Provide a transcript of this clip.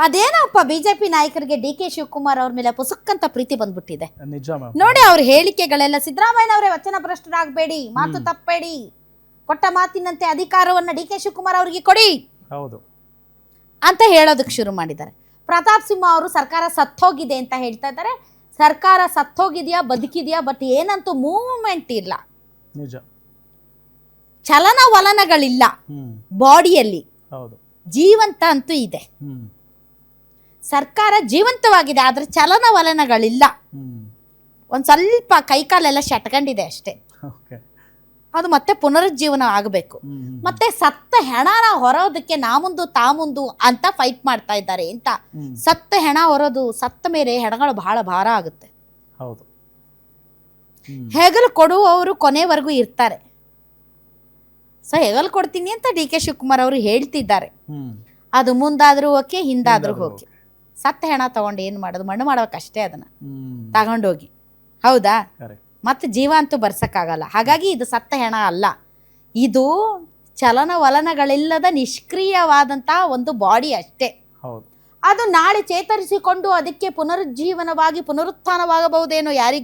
ಅದೇನಪ್ಪ ಬಿಜೆಪಿ ನಾಯಕರಿಗೆ D K Shivakumar ಅವ್ರ ಮೇಲೆ ಪುಸುಕ್ಕಂತ ಪ್ರೀತಿ ಬಂದ್ಬಿಟ್ಟಿದೆ. ನಿಜ ಮ್ಯಾಮ್. ನೋಡಿ ಅವ್ರ ಹೇಳಿಕೆಗಳೆಲ್ಲ, ಸಿದ್ದರಾಮಯ್ಯನವರೇ ವಚನ ಭ್ರಷ್ಟರಾಗಬೇಡಿ, ಮಾತು ತಪ್ಪಬೇಡಿ, ಕೊಟ್ಟ ಮಾತಿನಂತೆ ಅಧಿಕಾರವನ್ನ ಡಿ ಕೆ ಶಿವಕುಮಾರ್ ಅವರಿಗೆ ಕೊಡಿ ಹೌದು ಅಂತ ಹೇಳೋದಕ್ಕೆ ಶುರು ಮಾಡಿದ್ದಾರೆ. ಪ್ರತಾಪ್ ಸಿಂಹ ಅವರು ಸರ್ಕಾರ ಸತ್ತೋಗಿದೆ ಅಂತ ಹೇಳ್ತಾ ಇದ್ದಾರೆ. ಸರ್ಕಾರ ಸತ್ತೋಗಿದೆಯಾ ಬದುಕಿದೆಯಾ, ಬಟ್ ಏನಂತೂ ಮೂವ್ಮೆಂಟ್ ಇಲ್ಲ, ನಿಜ, ಚಲನವಲನಗಳಿಲ್ಲ ಬಾಡಿಯಲ್ಲಿ. ಹೌದು, ಜೀವಂತ ಅಂತೂ ಇದೆ, ಸರ್ಕಾರ ಜೀವಂತವಾಗಿದೆ, ಆದ್ರೆ ಚಲನವಲನಗಳಿಲ್ಲ. ಒಂದ್ ಸ್ವಲ್ಪ ಕೈಕಾಲೆಲ್ಲ ಶಟ್ಕೊಂಡಿದೆ ಅಷ್ಟೇ. ಅದು ಮತ್ತೆ ಪುನರುಜ್ಜೀವನ ಆಗಬೇಕು. ಮತ್ತೆ ಸತ್ತ ಹೆಣನ ಹೊರೋದಕ್ಕೆ ನಾಮುಂದು ತಾಮುಂದು ಅಂತ ಫೈಟ್ ಮಾಡ್ತಾ ಇದ್ದಾರೆ ಅಂತ. ಸತ್ತ ಹೆಣ ಹೊರೋದು, ಸತ್ತ ಮೇಲೆ ಹೆಣಗಳು ಬಹಳ ಭಾರ ಆಗುತ್ತೆ. ಹೆಗಲು ಕೊಡುವವರು ಕೊನೆವರೆಗೂ ಇರ್ತಾರೆ. ಸೊ ಹೆಗಲು ಕೊಡ್ತೀನಿ ಅಂತ ಡಿ ಕೆ ಶಿವಕುಮಾರ್ ಅವರು ಹೇಳ್ತಿದ್ದಾರೆ. ಅದು ಮುಂದಾದ್ರೂ ಓಕೆ, ಹಿಂದಾದ್ರೂ ಓಕೆ. ಸತ್ತ ಹೆಣ ತಗೊಂಡು ಏನು ಮಾಡೋದು, ಮಣ್ಣು ಮಾಡೋಕಷ್ಟೇ ಅದನ್ನ ತಗೊಂಡೋಗಿ, ಹೌದಾ? ಮತ್ತೆ ಜೀವ ಅಂತೂ ಬರ್ಸಕ್ಕಾಗಲ್ಲ. ಹಾಗಾಗಿ ಇದು ಸತ್ತ ಹೆಣ ಅಲ್ಲ, ಇದು ಚಲನವಲನಗಳಿಲ್ಲದ ನಿಷ್ಕ್ರಿಯವಾದಂತಹ ಒಂದು ಬಾಡಿ ಅಷ್ಟೇ. ಅದು ನಾಳೆ ಚೇತರಿಸಿಕೊಂಡು ಅದಕ್ಕೆ ಪುನರುಜ್ಜೀವನವಾಗಿ ಪುನರುತ್ಥಾನವಾಗಬಹುದೇನೋ, ಯಾರಿಗೆ